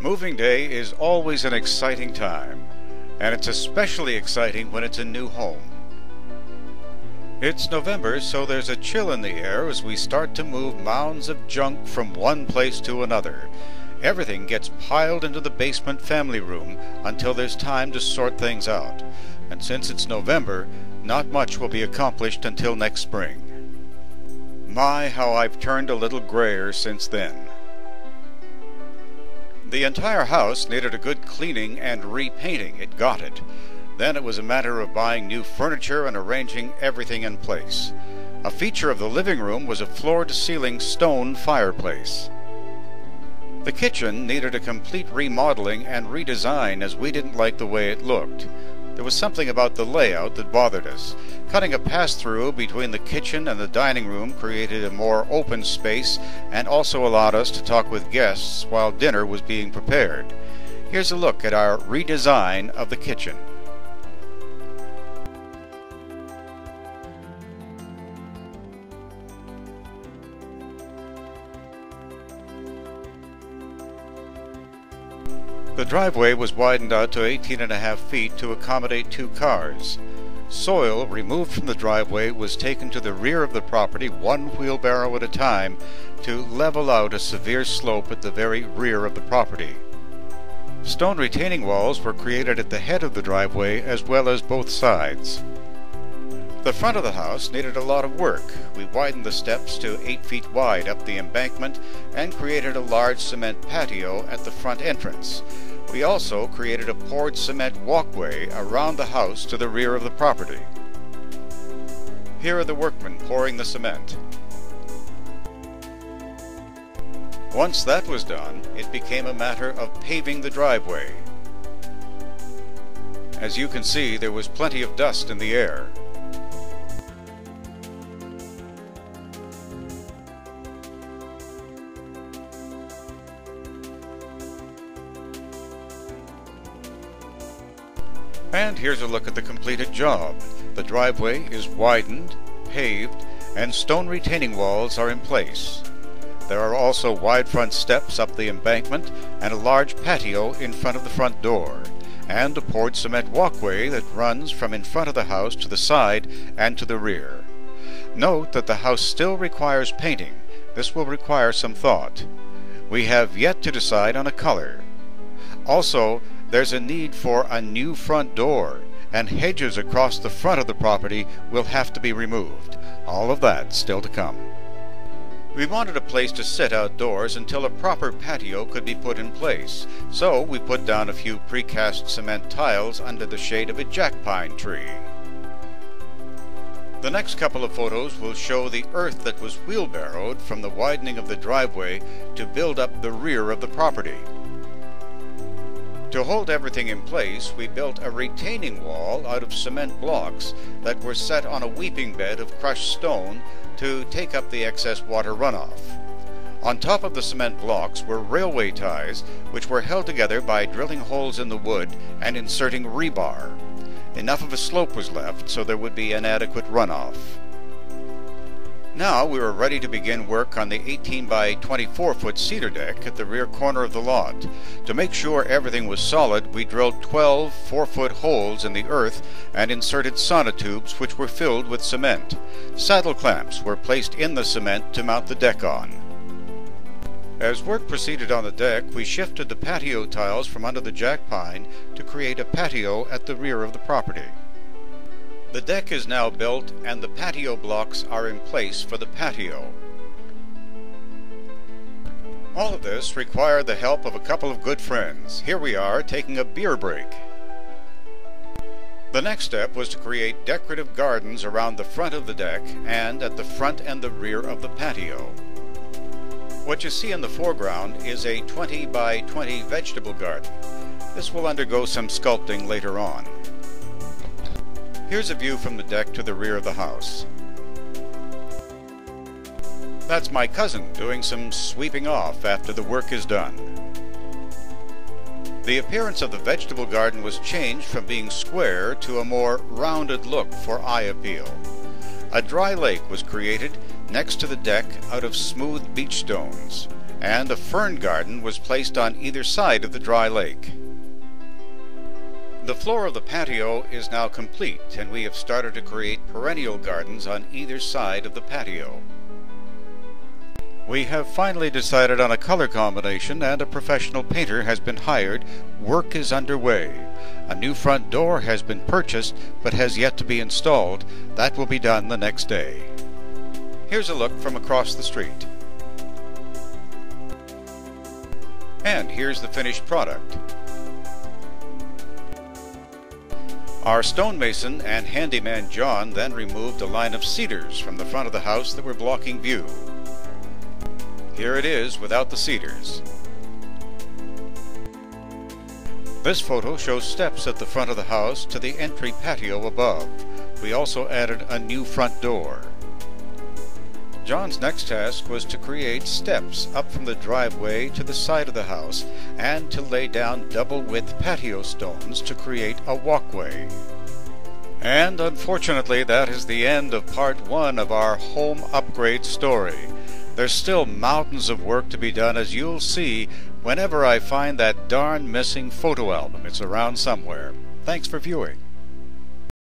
Moving day is always an exciting time, and it's especially exciting when it's a new home. It's November, so there's a chill in the air as we start to move mounds of junk from one place to another. Everything gets piled into the basement family room until there's time to sort things out. And since it's November, not much will be accomplished until next spring. My, how I've turned a little grayer since then. The entire house needed a good cleaning and repainting. It got it. Then it was a matter of buying new furniture and arranging everything in place. A feature of the living room was a floor-to-ceiling stone fireplace. The kitchen needed a complete remodeling and redesign as we didn't like the way it looked. There was something about the layout that bothered us. Cutting a pass-through between the kitchen and the dining room created a more open space and also allowed us to talk with guests while dinner was being prepared. Here's a look at our redesign of the kitchen. The driveway was widened out to 18.5 feet to accommodate 2 cars. Soil removed from the driveway was taken to the rear of the property 1 wheelbarrow at a time to level out a severe slope at the very rear of the property. Stone retaining walls were created at the head of the driveway as well as both sides. The front of the house needed a lot of work. We widened the steps to 8 feet wide up the embankment and created a large cement patio at the front entrance. We also created a poured cement walkway around the house to the rear of the property. Here are the workmen pouring the cement. Once that was done, it became a matter of paving the driveway. As you can see, there was plenty of dust in the air. And here's a look at the completed job. The driveway is widened, paved, and stone retaining walls are in place. There are also wide front steps up the embankment and a large patio in front of the front door, and a poured cement walkway that runs from in front of the house to the side and to the rear. Note that the house still requires painting. This will require some thought. We have yet to decide on a color. Also, there's a need for a new front door, and hedges across the front of the property will have to be removed. All of that still to come. We wanted a place to sit outdoors until a proper patio could be put in place, so we put down a few precast cement tiles under the shade of a jack pine tree. The next couple of photos will show the earth that was wheelbarrowed from the widening of the driveway to build up the rear of the property. To hold everything in place, we built a retaining wall out of cement blocks that were set on a weeping bed of crushed stone to take up the excess water runoff. On top of the cement blocks were railway ties, which were held together by drilling holes in the wood and inserting rebar. Enough of a slope was left so there would be an adequate runoff. Now we were ready to begin work on the 18 by 24 foot cedar deck at the rear corner of the lot. To make sure everything was solid, we drilled 12 4-foot holes in the earth and inserted sonotubes which were filled with cement. Saddle clamps were placed in the cement to mount the deck on. As work proceeded on the deck, we shifted the patio tiles from under the jack pine to create a patio at the rear of the property. The deck is now built and the patio blocks are in place for the patio. All of this required the help of a couple of good friends. Here we are taking a beer break. The next step was to create decorative gardens around the front of the deck and at the front and the rear of the patio. What you see in the foreground is a 20 by 20 vegetable garden. This will undergo some sculpting later on. Here's a view from the deck to the rear of the house. That's my cousin doing some sweeping off after the work is done. The appearance of the vegetable garden was changed from being square to a more rounded look for eye appeal. A dry lake was created next to the deck out of smooth beach stones, and a fern garden was placed on either side of the dry lake. The floor of the patio is now complete, and we have started to create perennial gardens on either side of the patio. We have finally decided on a color combination, and a professional painter has been hired. Work is underway. A new front door has been purchased but has yet to be installed. That will be done the next day. Here's a look from across the street. And here's the finished product. Our stonemason and handyman John then removed a line of cedars from the front of the house that were blocking view. Here it is without the cedars. This photo shows steps at the front of the house to the entry patio above. We also added a new front door. John's next task was to create steps up from the driveway to the side of the house and to lay down double-width patio stones to create a walkway. And unfortunately, that is the end of part 1 of our home upgrade story. There's still mountains of work to be done, as you'll see whenever I find that darn missing photo album. It's around somewhere. Thanks for viewing.